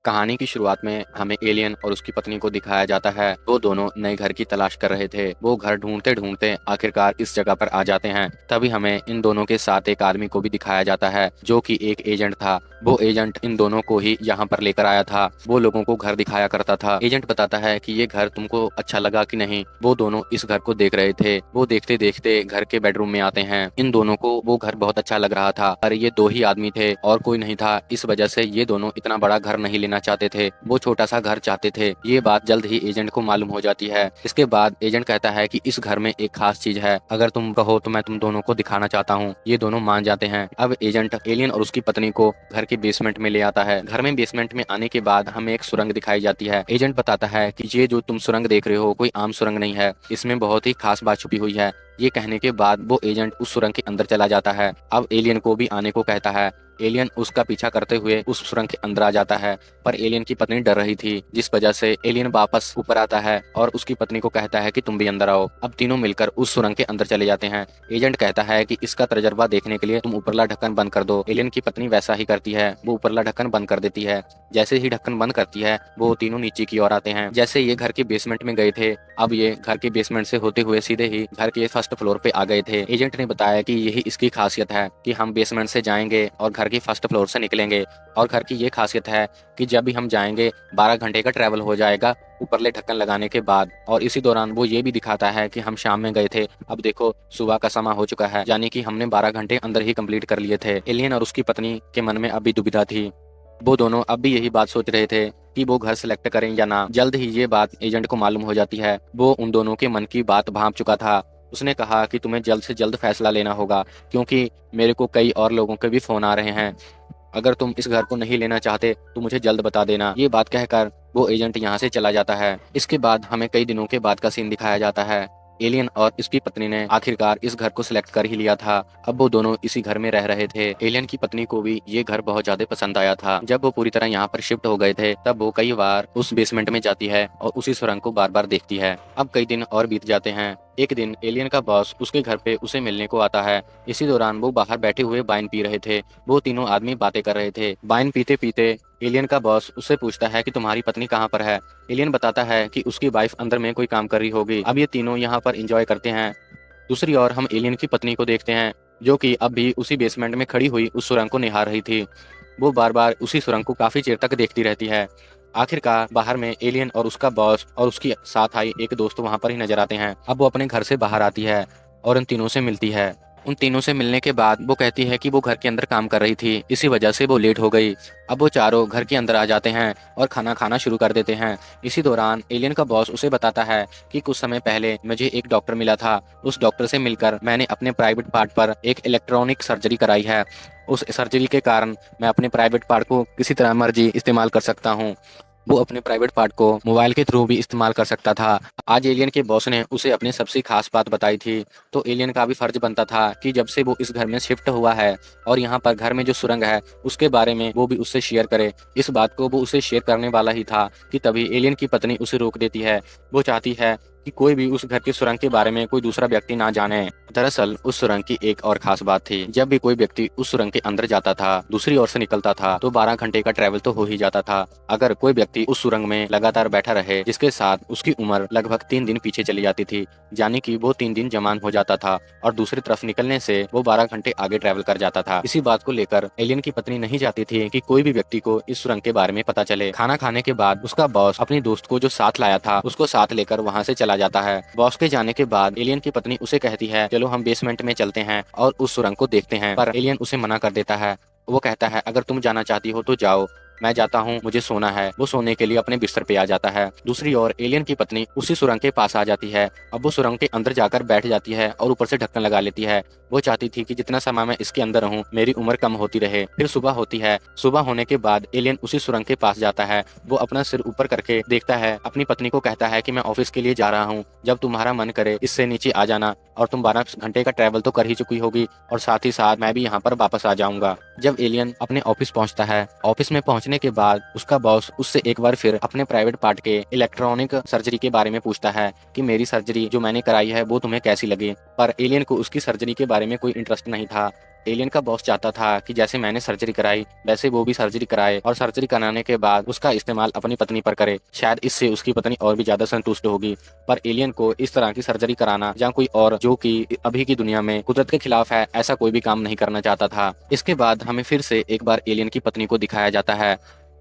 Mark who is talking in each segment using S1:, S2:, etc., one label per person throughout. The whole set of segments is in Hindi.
S1: कहानी की शुरुआत में हमें एलियन और उसकी पत्नी को दिखाया जाता है। वो दोनों नए घर की तलाश कर रहे थे। वो घर ढूंढते ढूंढते आखिरकार इस जगह पर आ जाते हैं। तभी हमें इन दोनों के साथ एक आदमी को भी दिखाया जाता है जो कि एक एजेंट था। वो एजेंट इन दोनों को ही यहाँ पर लेकर आया था। वो लोगों को घर दिखाया करता था। एजेंट बताता है कि ये घर तुमको अच्छा लगा कि नहीं। वो दोनों इस घर को देख रहे थे। वो देखते देखते घर के बेडरूम में आते हैं। इन दोनों को वो घर बहुत अच्छा लग रहा था, पर ये दो ही आदमी थे और कोई नहीं था। इस वजह से ये दोनों इतना बड़ा घर नहीं लेना चाहते थे। वो छोटा सा घर चाहते थे। ये बात जल्द ही एजेंट को मालूम हो जाती है। इसके बाद एजेंट कहता है कि इस घर में एक खास चीज है, अगर तुम कहो तो मैं तुम दोनों को दिखाना चाहता हूँ। ये दोनों मान जाते हैं। अब एजेंट एलियन और उसकी पत्नी को घर के बेसमेंट में ले आता है। घर में बेसमेंट में आने के बाद हमें एक सुरंग दिखाई जाती है। एजेंट बताता है कि ये जो तुम सुरंग देख रहे हो कोई आम सुरंग नहीं है, इसमें बहुत ही खास बात छुपी हुई है। ये कहने के बाद वो एजेंट उस सुरंग के अंदर चला जाता है। अब एलियन को भी आने को कहता है। एलियन उसका पीछा करते हुए उस सुरंग के अंदर आ जाता है, पर एलियन की पत्नी डर रही थी, जिस वजह से एलियन वापस ऊपर आता है और उसकी पत्नी को कहता है कि तुम भी अंदर आओ। अब तीनों मिलकर उस सुरंग के अंदर चले जाते हैं। एजेंट कहता है कि इसका तजर्बा देखने के लिए तुम ऊपरला ढक्कन बंद कर दो। एलियन की पत्नी वैसा ही करती है। वो ऊपरला ढक्कन बंद कर देती है। जैसे ही ढक्कन बंद करती है वो तीनों नीचे की ओर आते हैं। जैसे ये घर के बेसमेंट में गए थे, अब ये घर के बेसमेंट से होते हुए सीधे ही घर के फर्स्ट फ्लोर पे आ गए थे। एजेंट ने बताया कि यही इसकी खासियत है कि हम बेसमेंट से जाएंगे और घर की फर्स्ट फ्लोर से निकलेंगे। और घर की ये खासियत है कि जब भी हम जाएंगे 12 घंटे का ट्रैवल हो जाएगा ऊपरले ढक्कन लगाने के बाद। और इसी दौरान वो ये भी दिखाता है कि हम शाम में गए थे, अब देखो सुबह का समय हो चुका है, यानी कि हमने 12 घंटे अंदर ही कंप्लीट कर लिए थे। एलियन और उसकी पत्नी के मन में अभी दुविधा थी। वो दोनों अब भी यही बात सोच रहे थे कि वो घर सेलेक्ट करें या ना। जल्द ही ये बात एजेंट को मालूम हो जाती है। वो उन दोनों के मन की बात भांप चुका था। उसने कहा कि तुम्हें जल्द से जल्द फैसला लेना होगा, क्योंकि मेरे को कई और लोगों के भी फोन आ रहे हैं। अगर तुम इस घर को नहीं लेना चाहते तो मुझे जल्द बता देना। ये बात कहकर वो एजेंट यहाँ से चला जाता है। इसके बाद हमें कई दिनों के बाद का सीन दिखाया जाता है। एलियन और इसकी पत्नी ने आखिरकार इस घर को सिलेक्ट कर ही लिया था। अब वो दोनों इसी घर में रह रहे थे। एलियन की पत्नी को भी ये घर बहुत ज्यादा पसंद आया था। जब वो पूरी तरह यहाँ पर शिफ्ट हो गए थे तब वो कई बार उस बेसमेंट में जाती है और उसी सुरंग को बार बार देखती है। अब कई दिन और बीत जाते हैं। एक दिन एलियन का बॉस उसके घर पे उसे मिलने को आता है। इसी दौरान वो बाहर बैठे हुए वाइन पी रहे थे। वो तीनों आदमी बातें कर रहे थे। वाइन पीते पीते एलियन का बॉस उससे पूछता है कि तुम्हारी पत्नी कहाँ पर है। एलियन बताता है कि उसकी वाइफ अंदर में कोई काम कर रही होगी। अब ये तीनों यहाँ पर एंजॉय करते हैं। दूसरी ओर हम एलियन की पत्नी को देखते हैं, जो कि अब भी उसी बेसमेंट में खड़ी हुई उस सुरंग को निहार रही थी। वो बार बार उसी सुरंग को काफी देर तक देखती रहती है। आखिरकार बाहर में एलियन और उसका बॉस और उसकी साथ आई एक दोस्त वहां पर ही नजर आते हैं। अब वो अपने घर से बाहर आती है और उन तीनों से मिलती है। उन तीनों से मिलने के बाद वो कहती है कि वो घर के अंदर काम कर रही थी, इसी वजह से वो लेट हो गई। अब वो चारों घर के अंदर आ जाते हैं और खाना खाना शुरू कर देते हैं। इसी दौरान एलियन का बॉस उसे बताता है कि कुछ समय पहले मुझे एक डॉक्टर मिला था। उस डॉक्टर से मिलकर मैंने अपने प्राइवेट पार्ट पर एक इलेक्ट्रॉनिक सर्जरी कराई है। उस सर्जरी के कारण मैं अपने प्राइवेट पार्ट को किसी तरह मर्जी इस्तेमाल कर सकता हूँ। वो अपने प्राइवेट पार्ट को मोबाइल के थ्रू भी इस्तेमाल कर सकता था। आज एलियन के बॉस ने उसे अपनी सबसे खास बात बताई थी, तो एलियन का भी फर्ज बनता था कि जब से वो इस घर में शिफ्ट हुआ है और यहाँ पर घर में जो सुरंग है उसके बारे में वो भी उससे शेयर करे। इस बात को वो उसे शेयर करने वाला ही था कि तभी एलियन की पत्नी उसे रोक देती है। वो चाहती है कि कोई भी उस घर की सुरंग के बारे में कोई दूसरा व्यक्ति ना जाने। दरअसल उस सुरंग की एक और खास बात थी, जब भी कोई व्यक्ति उस सुरंग के अंदर जाता था दूसरी ओर से निकलता था तो 12 घंटे का ट्रैवल तो हो ही जाता था। अगर कोई व्यक्ति उस सुरंग में लगातार बैठा रहे, जिसके साथ उसकी उम्र लगभग 3 दिन पीछे चली जाती थी, यानी कि वो 3 दिन जवान हो जाता था और दूसरी तरफ निकलने से वो 12 घंटे आगे ट्रैवल कर जाता था। इसी बात को लेकर एलियन की पत्नी नहीं चाहती थी कि कोई भी व्यक्ति को इस सुरंग के बारे में पता चले। खाना खाने के बाद उसका बॉस अपनी दोस्त को जो साथ लाया था उसको साथ लेकर वहाँ से चला जाता है। बॉस के जाने के बाद एलियन की पत्नी उसे कहती है चलो हम बेसमेंट में चलते हैं और उस सुरंग को देखते हैं, पर एलियन उसे मना कर देता है। वो कहता है अगर तुम जाना चाहती हो तो जाओ, मैं जाता हूँ, मुझे सोना है। वो सोने के लिए अपने बिस्तर पे आ जाता है। दूसरी ओर एलियन की पत्नी उसी सुरंग के पास आ जाती है। अब वो सुरंग के अंदर जाकर बैठ जाती है और ऊपर से ढक्कन लगा लेती है। वो चाहती थी कि जितना समय मैं इसके अंदर रहूं मेरी उम्र कम होती रहे। फिर सुबह होती है। सुबह होने के बाद एलियन उसी सुरंग के पास जाता है। वो अपना सिर ऊपर करके देखता है, अपनी पत्नी को कहता है कि मैं ऑफिस के लिए जा रहा हूँ, जब तुम्हारा मन करे इससे नीचे आ जाना, और तुम 12 घंटे का ट्रैवल तो कर ही चुकी होगी और साथ ही साथ मैं भी यहाँ पर वापस आ जाऊंगा। जब एलियन अपने ऑफिस पहुंचता है, ऑफिस में पहुंचने के बाद उसका बॉस उससे एक बार फिर अपने प्राइवेट पार्ट के इलेक्ट्रॉनिक सर्जरी के बारे में पूछता है कि मेरी सर्जरी जो मैंने कराई है वो तुम्हें कैसी लगी। पर एलियन को उसकी सर्जरी के बारे में कोई इंटरेस्ट नहीं था। एलियन का बॉस चाहता था कि जैसे मैंने सर्जरी कराई वैसे वो भी सर्जरी कराए और सर्जरी कराने के बाद उसका इस्तेमाल अपनी पत्नी पर करे, शायद इससे उसकी पत्नी और भी ज्यादा संतुष्ट होगी। पर एलियन को इस तरह की सर्जरी कराना या कोई और जो कि अभी की दुनिया में कुदरत के खिलाफ है ऐसा कोई भी काम नहीं करना चाहता था। इसके बाद हमें फिर से एक बार एलियन की पत्नी को दिखाया जाता है।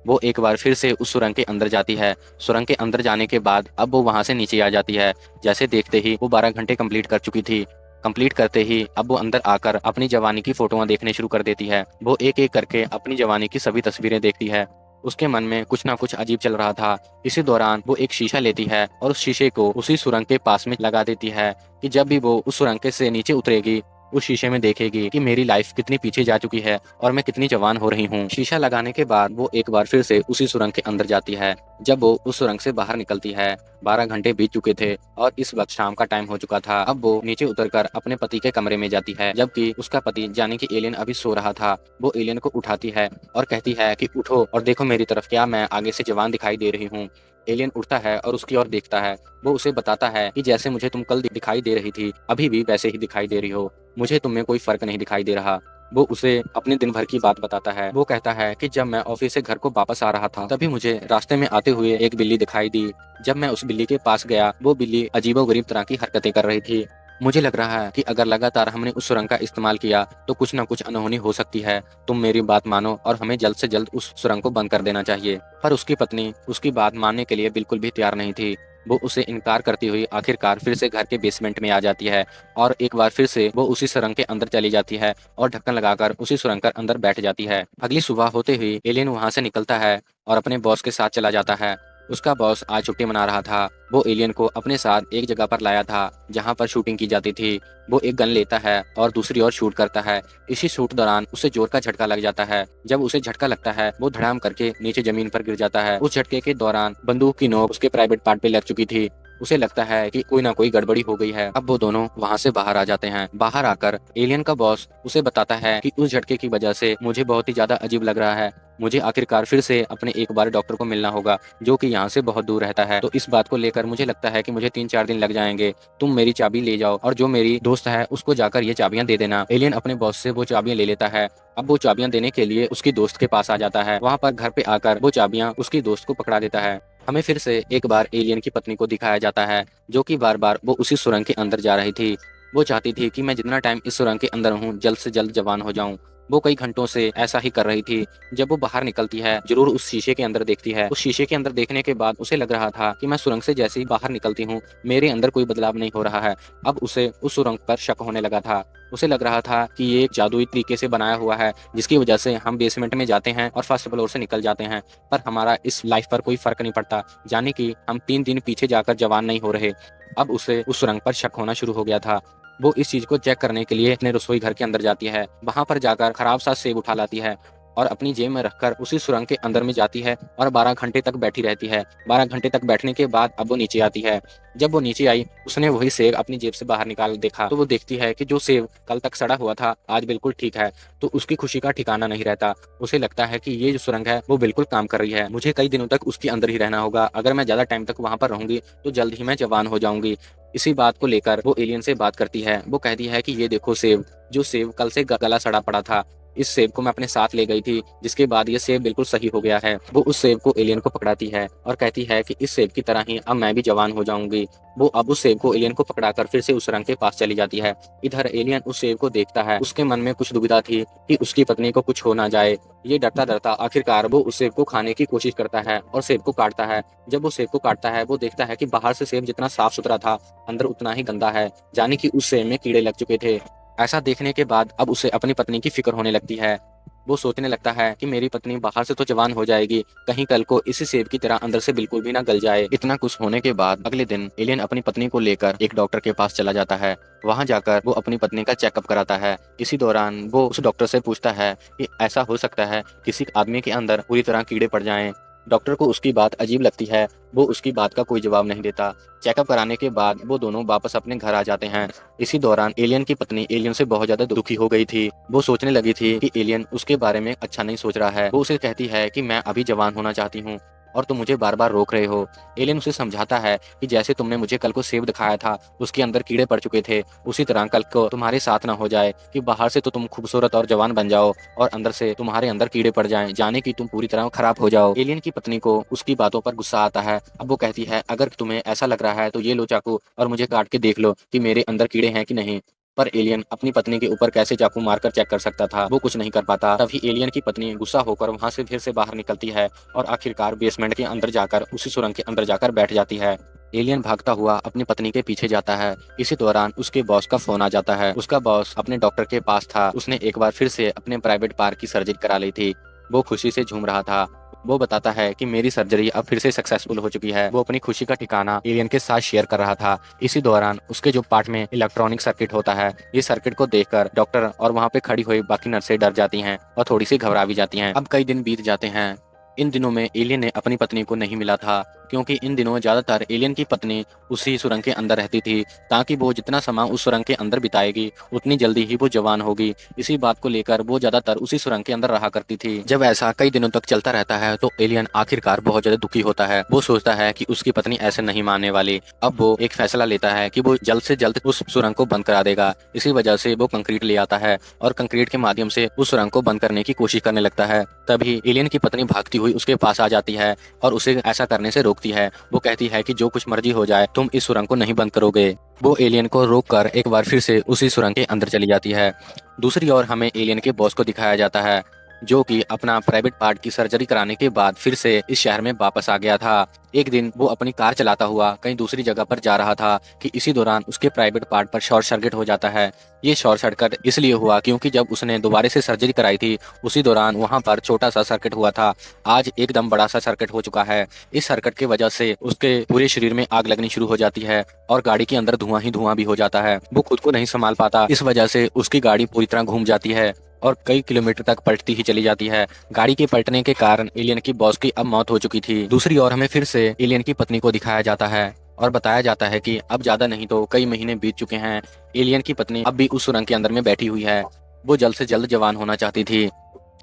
S1: वो एक बार फिर से उस सुरंग के अंदर जाती है। सुरंग के अंदर जाने के बाद अब वो वहां से नीचे आ जाती है। जैसे देखते ही वो 12 घंटे कंप्लीट कर चुकी थी। कंप्लीट करते ही अब वो अंदर आकर अपनी जवानी की फोटोआं देखने शुरू कर देती है। वो एक एक करके अपनी जवानी की सभी तस्वीरें देखती है। उसके मन में कुछ ना कुछ अजीब चल रहा था। इसी दौरान वो एक शीशा लेती है और उस शीशे को उसी सुरंग के पास में लगा देती है कि जब भी वो उस सुरंग के से नीचे उतरेगी उस शीशे में देखेगी कि मेरी लाइफ कितनी पीछे जा चुकी है और मैं कितनी जवान हो रही हूँ। शीशा लगाने के बाद वो एक बार फिर से उसी सुरंग के अंदर जाती है। जब वो उस सुरंग से बाहर निकलती है 12 घंटे बीत चुके थे और इस वक्त शाम का टाइम हो चुका था। अब वो नीचे उतरकर अपने पति के कमरे में जाती है, जबकि उसका पति यानी कि एलियन अभी सो रहा था। वो एलियन को उठाती है और कहती है कि उठो और देखो मेरी तरफ, क्या मैं आगे से जवान दिखाई दे रही हूँ। एलियन उठता है और उसकी ओर देखता है। वो उसे बताता है कि जैसे मुझे तुम कल दिखाई दे रही थी अभी भी वैसे ही दिखाई दे रही हो, मुझे तुम में कोई फर्क नहीं दिखाई दे रहा। वो उसे अपने दिन भर की बात बताता है। वो कहता है कि जब मैं ऑफिस से घर को वापस आ रहा था तभी मुझे रास्ते में आते हुए एक बिल्ली दिखाई दी। जब मैं उस बिल्ली के पास गया वो बिल्ली अजीबोगरीब तरह की हरकतें कर रही थी। मुझे लग रहा है कि अगर लगातार हमने उस सुरंग का इस्तेमाल किया तो कुछ न कुछ अनहोनी हो सकती है। तुम मेरी बात मानो और हमें जल्द से जल्द उस सुरंग को बंद कर देना चाहिए। पर उसकी पत्नी उसकी बात मानने के लिए बिल्कुल भी तैयार नहीं थी। वो उसे इनकार करती हुई आखिरकार फिर से घर के बेसमेंट में आ जाती है और एक बार फिर से वो उसी सुरंग के अंदर चली जाती है और ढक्कन लगाकर उसी सुरंग के अंदर बैठ जाती है। अगली सुबह होते ही एलियन वहां से निकलता है और अपने बॉस के साथ चला जाता है। उसका बॉस आज छुट्टी मना रहा था। वो एलियन को अपने साथ एक जगह पर लाया था जहां पर शूटिंग की जाती थी। वो एक गन लेता है और दूसरी ओर शूट करता है। इसी शूट दौरान उसे जोर का झटका लग जाता है। जब उसे झटका लगता है वो धड़ाम करके नीचे जमीन पर गिर जाता है। उस झटके के दौरान बंदूक की नोक उसके प्राइवेट पार्ट पे लग चुकी थी। उसे लगता है कि कोई ना कोई गड़बड़ी हो गई है। अब वो दोनों वहाँ से बाहर आ जाते हैं। बाहर आकर एलियन का बॉस उसे बताता है कि उस झटके की वजह से मुझे बहुत ही ज्यादा अजीब लग रहा है। मुझे आखिरकार फिर से अपने एक बार डॉक्टर को मिलना होगा जो कि यहाँ से बहुत दूर रहता है। तो इस बात को लेकर मुझे लगता है कि मुझे 3-4 दिन लग जाएंगे। तुम मेरी चाबी ले जाओ और जो मेरी दोस्त है उसको जाकर ये चाबियां दे देना। एलियन अपने बॉस से वो चाबियां ले लेता है। अब वो चाबियां देने के लिए उसकी दोस्त के पास आ जाता है। वहाँ पर घर पे आकर वो चाबियां उसकी दोस्त को पकड़ा देता है। हमें फिर से एक बार एलियन की पत्नी को दिखाया जाता है जो कि बार बार वो उसी सुरंग के अंदर जा रही थी। वो चाहती थी कि मैं जितना टाइम इस सुरंग के अंदर हूँ जल्द से जल्द जवान हो जाऊं। वो कई घंटों से ऐसा ही कर रही थी। जब वो बाहर निकलती है जरूर उस शीशे के अंदर देखती है। उस शीशे के अंदर देखने के बाद उसे लग रहा था कि मैं सुरंग से जैसे ही बाहर निकलती हूँ मेरे अंदर कोई बदलाव नहीं हो रहा है। अब उसे उस सुरंग पर शक होने लगा था। उसे लग रहा था कि ये एक जादुई तरीके से बनाया हुआ है जिसकी वजह से हम बेसमेंट में जाते हैं और फर्स्ट फ्लोर से निकल जाते हैं, पर हमारा इस लाइफ पर कोई फर्क नहीं पड़ता, यानी कि हम 3 दिन पीछे जाकर जवान नहीं हो रहे। अब उसे उस सुरंग पर शक होना शुरू हो गया था। वो इस चीज को चेक करने के लिए अपने रसोई घर के अंदर जाती है। वहां पर जाकर खराब सा सेब उठा लाती है और अपनी जेब में रखकर उसी सुरंग के अंदर में जाती है और 12 घंटे तक बैठी रहती है। 12 घंटे तक बैठने के बाद अब वो नीचे आती है। जब वो नीचे आई उसने वही सेब अपनी जेब से बाहर निकाल देखा तो वो देखती है कि जो सेब कल तक सड़ा हुआ था आज बिल्कुल ठीक है। तो उसकी खुशी का ठिकाना नहीं रहता। उसे लगता है कि ये जो सुरंग है वो बिल्कुल काम कर रही है। मुझे कई दिनों तक उसके अंदर ही रहना होगा। अगर मैं ज्यादा टाइम तक वहां पर रहूंगी तो जल्द ही मैं जवान हो जाऊंगी। इसी बात को लेकर वो एलियन से बात करती है। वो कहती है कि ये देखो सेब, जो सेब कल से गला सड़ा पड़ा था, इस सेब को मैं अपने साथ ले गई थी जिसके बाद ये सेब बिल्कुल सही हो गया है। वो उस सेब को एलियन को पकड़ाती है और कहती है कि इस सेब की तरह ही अब मैं भी जवान हो जाऊंगी। वो अब उस सेब को एलियन को पकड़ाकर फिर से उस रंग के पास चली जाती है। इधर एलियन उस सेब को देखता है। उसके मन में कुछ दुविधा थी कि उसकी पत्नी को कुछ हो ना जाए। ये डरता डरता आखिरकार वो उस सेब को खाने की कोशिश करता है और सेब को काटता है। जब वो सेब को काटता है वो देखता है कि बाहर से सेब जितना साफ सुथरा था अंदर उतना ही गंदा है, यानी कि उस सेब में कीड़े लग चुके थे। ऐसा देखने के बाद अब उसे अपनी पत्नी की फिक्र होने लगती है। वो सोचने लगता है कि मेरी पत्नी बाहर से तो जवान हो जाएगी, कहीं कल को इसी सेब की तरह अंदर से बिल्कुल भी ना गल जाए। इतना कुछ होने के बाद अगले दिन एलियन अपनी पत्नी को लेकर एक डॉक्टर के पास चला जाता है। वहां जाकर वो अपनी पत्नी का चेकअप कराता है। इसी दौरान वो उस डॉक्टर से पूछता है कि ऐसा हो सकता है किसी आदमी के अंदर पूरी तरह कीड़े पड़ जाएं। डॉक्टर को उसकी बात अजीब लगती है। वो उसकी बात का कोई जवाब नहीं देता। चेकअप कराने के बाद वो दोनों वापस अपने घर आ जाते हैं। इसी दौरान एलियन की पत्नी एलियन से बहुत ज्यादा दुखी हो गई थी। वो सोचने लगी थी कि एलियन उसके बारे में अच्छा नहीं सोच रहा है। वो उसे कहती है कि मैं अभी जवान होना चाहती हूँ, और तुम मुझे बार बार रोक रहे हो। एलियन उसे समझाता है कि जैसे तुमने मुझे कल को सेब दिखाया था, उसके अंदर कीड़े पड़ चुके थे, उसी तरह कल को तुम्हारे साथ ना हो जाए कि बाहर से तो तुम खूबसूरत और जवान बन जाओ और अंदर से तुम्हारे अंदर कीड़े पड़ जाएं, जाने की तुम पूरी तरह खराब हो जाओ। एलियन की पत्नी को उसकी बातों पर गुस्सा आता है। अब वो कहती है, अगर तुम्हें ऐसा लग रहा है तो ये लो चाकू और मुझे काट के देख लो कि मेरे अंदर कीड़े हैं कि नहीं। पर एलियन अपनी पत्नी के ऊपर कैसे चाकू मारकर चेक कर सकता था, वो कुछ नहीं कर पाता। तभी एलियन की पत्नी गुस्सा होकर वहां से फिर से बाहर निकलती है और आखिरकार बेसमेंट के अंदर जाकर उसी सुरंग के अंदर जाकर बैठ जाती है। एलियन भागता हुआ अपनी पत्नी के पीछे जाता है। इसी दौरान उसके बॉस का फोन आ जाता है। उसका बॉस अपने डॉक्टर के पास था। उसने एक बार फिर से अपने प्राइवेट पार्ट की सर्जरी करा ली थी। वो खुशी से झूम रहा था। वो बताता है कि मेरी सर्जरी अब फिर से सक्सेसफुल हो चुकी है। वो अपनी खुशी का ठिकाना एलियन के साथ शेयर कर रहा था। इसी दौरान उसके जो पार्ट में इलेक्ट्रॉनिक सर्किट होता है, ये सर्किट को देखकर डॉक्टर और वहाँ पे खड़ी हुई बाकी नर्सें डर जाती हैं और थोड़ी सी घबरा भी जाती हैं। अब कई दिन बीत जाते हैं। इन दिनों में एलियन ने अपनी पत्नी को नहीं मिला था, क्योंकि इन दिनों ज्यादातर एलियन की पत्नी उसी सुरंग के अंदर रहती थी, ताकि वो जितना समय उस सुरंग के अंदर बिताएगी उतनी जल्दी ही वो जवान होगी। इसी बात को लेकर वो ज्यादातर उसी सुरंग के अंदर रहा करती थी। जब ऐसा कई दिनों तक चलता रहता है तो एलियन आखिरकार बहुत ज्यादा दुखी होता है। वो सोचता है कि उसकी पत्नी ऐसे नहीं मानने वाली। अब वो एक फैसला लेता है कि वो जल्द से जल्द उस सुरंग को बंद करा देगा। इसी वजह से वो कंक्रीट ले आता है और कंक्रीट के माध्यम से उस सुरंग को बंद करने की कोशिश करने लगता है। तभी एलियन की पत्नी भागती हुई उसके पास आ जाती है और उसे ऐसा करने से रोकती है। वो कहती है कि जो कुछ मर्जी हो जाए, तुम इस सुरंग को नहीं बंद करोगे। वो एलियन को रोककर एक बार फिर से उसी सुरंग के अंदर चली जाती है। दूसरी ओर हमें एलियन के बॉस को दिखाया जाता है, जो कि अपना प्राइवेट पार्ट की सर्जरी कराने के बाद फिर से इस शहर में वापस आ गया था। एक दिन वो अपनी कार चलाता हुआ कहीं दूसरी जगह पर जा रहा था कि इसी दौरान उसके प्राइवेट पार्ट पर शॉर्ट सर्किट हो जाता है। ये शॉर्ट सर्किट इसलिए हुआ क्योंकि जब उसने दोबारा से सर्जरी कराई थी उसी दौरान वहां पर छोटा सा सर्किट हुआ था। आज एकदम बड़ा सा सर्किट हो चुका है। इस सर्किट की वजह से उसके पूरे शरीर में आग लगनी शुरू हो जाती है और गाड़ी के अंदर धुआं ही धुआं भी हो जाता है। वो खुद को नहीं संभाल पाता। इस वजह से उसकी गाड़ी पूरी तरह घूम जाती है और कई किलोमीटर तक पलटती ही चली जाती है। गाड़ी के पलटने के कारण एलियन की बॉस की अब मौत हो चुकी थी। दूसरी ओर हमें फिर से एलियन की पत्नी को दिखाया जाता है और बताया जाता है कि अब ज्यादा नहीं तो कई महीने बीत चुके हैं। एलियन की पत्नी अब भी उस सुरंग के अंदर में बैठी हुई है। वो जल्द से जल्द जवान होना चाहती थी।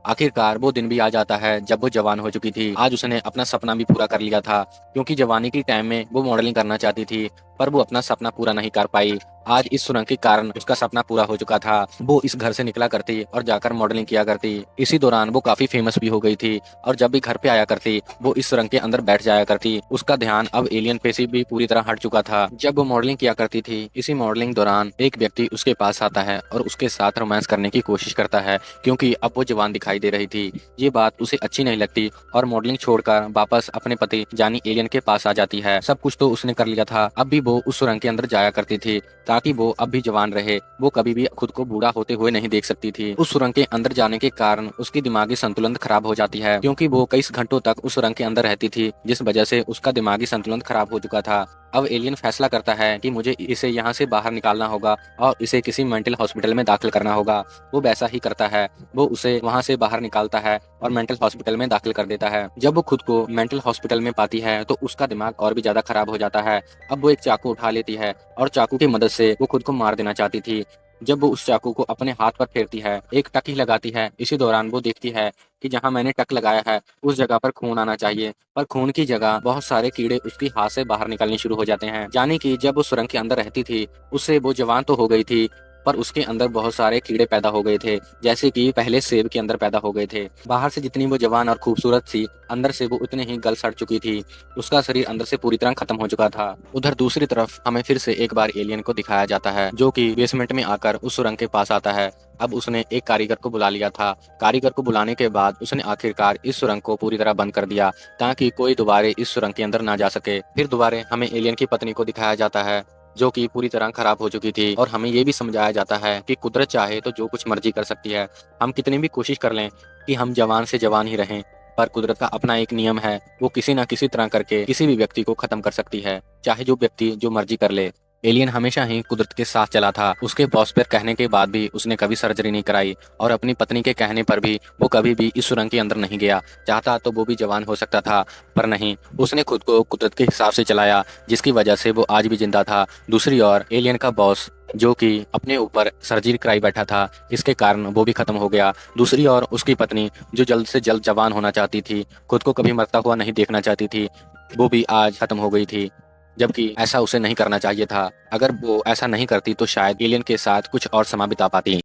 S1: आखिरकार वो दिन भी आ जाता है जब वो जवान हो चुकी थी। आज उसने अपना सपना भी पूरा कर लिया था, क्योंकि जवानी की टाइम में वो मॉडलिंग करना चाहती थी, पर वो अपना सपना पूरा नहीं कर पाई। आज इस सुरंग के कारण उसका सपना पूरा हो चुका था। वो इस घर से निकला करती और जाकर मॉडलिंग किया करती। इसी दौरान वो काफी फेमस भी हो गई थी और जब भी घर पे आया करती वो इस सुरंग के अंदर बैठ जाया करती। उसका ध्यान अब एलियन पे से भी पूरी तरह हट चुका था। जब वो मॉडलिंग किया करती थी, इसी मॉडलिंग दौरान एक व्यक्ति उसके पास आता है और उसके साथ रोमांस करने की कोशिश करता है, क्योंकि अब वो जवान दिखाई दे रही थी। ये बात उसे अच्छी नहीं लगती और मॉडलिंग छोड़कर वापस अपने पति यानी एलियन के पास आ जाती है। सब कुछ तो उसने कर लिया था, अब भी वो उस सुरंग के अंदर जाया करती थी ताकि वो अब भी जवान रहे। वो कभी भी खुद को बूढ़ा होते हुए नहीं देख सकती थी। उस सुरंग के अंदर जाने के कारण उसकी दिमागी संतुलन खराब हो जाती है, क्योंकि वो कई घंटों तक उस सुरंग के अंदर रहती थी, जिस वजह से उसका दिमागी संतुलन खराब हो चुका था। अब एलियन फैसला करता है कि मुझे इसे यहाँ से बाहर निकालना होगा और इसे किसी मेंटल हॉस्पिटल में दाखिल करना होगा। वो वैसा ही करता है। वो उसे वहाँ से बाहर निकालता है और मेंटल हॉस्पिटल में दाखिल कर देता है। जब वो खुद को मेंटल हॉस्पिटल में पाती है तो उसका दिमाग और भी ज्यादा खराब हो जाता है। अब वो एक चाकू उठा लेती है और चाकू की मदद से वो खुद को मार देना चाहती थी। जब वो उस चाकू को अपने हाथ पर फेरती है, एक टक ही लगाती है। इसी दौरान वो देखती है कि जहां मैंने टक लगाया है उस जगह पर खून आना चाहिए, पर खून की जगह बहुत सारे कीड़े उसके हाथ से बाहर निकलने शुरू हो जाते हैं। यानी कि जब वो सुरंग के अंदर रहती थी उससे वो जवान तो हो गई थी, पर उसके अंदर बहुत सारे कीड़े पैदा हो गए थे, जैसे कि पहले सेब के अंदर पैदा हो गए थे। बाहर से जितनी वो जवान और खूबसूरत थी, अंदर से वो उतनी ही गल सड़ चुकी थी। उसका शरीर अंदर से पूरी तरह खत्म हो चुका था। उधर दूसरी तरफ हमें फिर से एक बार एलियन को दिखाया जाता है, जो कि बेसमेंट में आकर उस सुरंग के पास आता है। अब उसने एक कारीगर को बुला लिया था। कारीगर को बुलाने के बाद उसने आखिरकार इस सुरंग को पूरी तरह बंद कर दिया, ताकि कोई दोबारा इस सुरंग के अंदर ना जा सके। फिर दोबारा हमें एलियन की पत्नी को दिखाया जाता है, जो कि पूरी तरह खराब हो चुकी थी, और हमें ये भी समझाया जाता है कि कुदरत चाहे तो जो कुछ मर्जी कर सकती है। हम कितनी भी कोशिश कर लें कि हम जवान से जवान ही रहें, पर कुदरत का अपना एक नियम है, वो किसी न किसी तरह करके किसी भी व्यक्ति को खत्म कर सकती है, चाहे जो व्यक्ति जो मर्जी कर ले। एलियन हमेशा ही कुदरत के साथ चला था। उसके बॉस पर कहने के बाद भी उसने कभी सर्जरी नहीं कराई और अपनी पत्नी के कहने पर भी वो कभी भी इस सुरंग के अंदर नहीं गया। चाहता तो वो भी जवान हो सकता था, पर नहीं, उसने खुद को कुदरत के हिसाब से चलाया, जिसकी वजह से वो आज भी जिंदा था। दूसरी ओर एलियन का बॉस, जो कि अपने ऊपर सर्जरी कराई बैठा था, इसके कारण वो भी खत्म हो गया। दूसरी ओर उसकी पत्नी, जो जल्द से जल्द जवान होना चाहती थी, खुद को कभी मरता हुआ नहीं देखना चाहती थी, वो भी आज खत्म हो गई थी। जबकि ऐसा उसे नहीं करना चाहिए था। अगर वो ऐसा नहीं करती तो शायद एलियन के साथ कुछ और समय बिता पाती।